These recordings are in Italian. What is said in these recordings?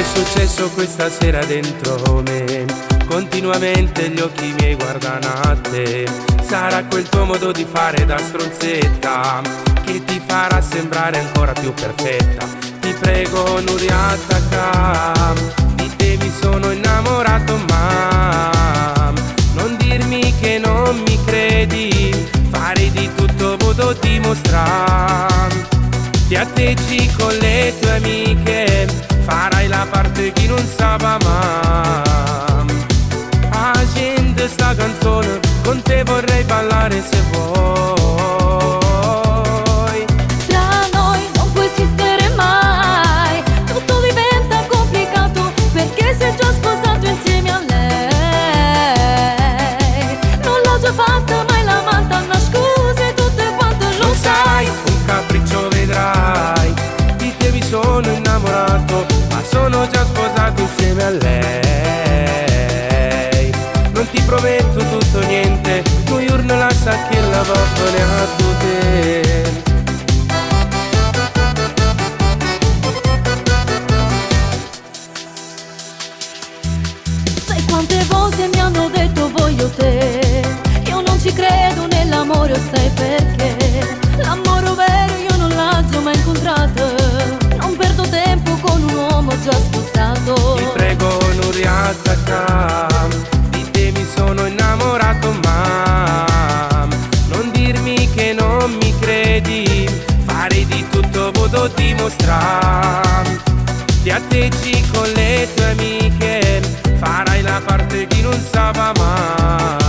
è successo questa sera dentro me? Continuamente gli occhi miei guardano a te. Sarà quel tuo modo di fare da stronzetta che ti farà sembrare ancora più perfetta. Ti prego non riattacca, di te mi sono innamorato, ma non dirmi che non mi credi. Farei di tutto, voto dimostrare. Ti atteggi con le tue amiche, farai la parte chi non sa ma. Agenda sta canzone, con te vorrei ballare se vuoi. Tra noi non può esistere mai, tutto diventa complicato perché sei già sposato insieme a lei. Non l'ho già fatta mai l'amante, ma scuse tutte quante lo sai. Un capriccio vedrai, di te mi sono innamorato, ma sono già sposato insieme a lei. Non ti prometto tutto o niente, tu urna la sa che la va bene a te. Sai quante volte mi hanno detto voglio te, io non ci credo nell'amore, sai perché? L'amore vero io non l'ho mai incontrato, non perdo tempo con un uomo già sposato. Ti prego non riattaccare, di te mi sono innamorato, ma non dirmi che non mi credi. Farei di tutto, voto dimostrare. Ti atteggi con le tue amiche, farai la parte chi non sa ma.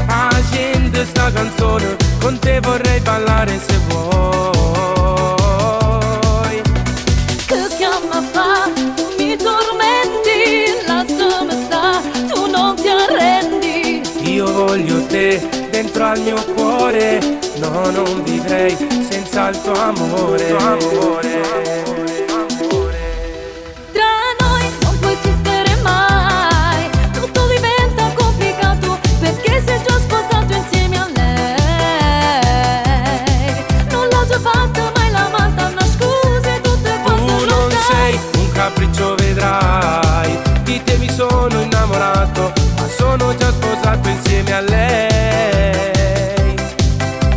Agenda sta canzone, con te vorrei ballare se vuoi. Che chiama fa, tu mi tormenti, lasciami sta, tu non ti arrendi. Io voglio te dentro al mio cuore, no non vivrei senza il tuo amore. Tra noi non può esistere mai, tutto diventa complicato perché sei già sposato insieme a lei. Non l'ho già fatta mai l'amante, ma scuse tutte quante Tu lo non sai. sei un capriccio vedrai, di te mi sono innamorato, ma sono già sposato insieme a lei.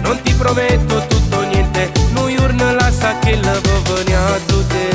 Non ti prometto tutto o niente, noi urna la sa che la va bene a te.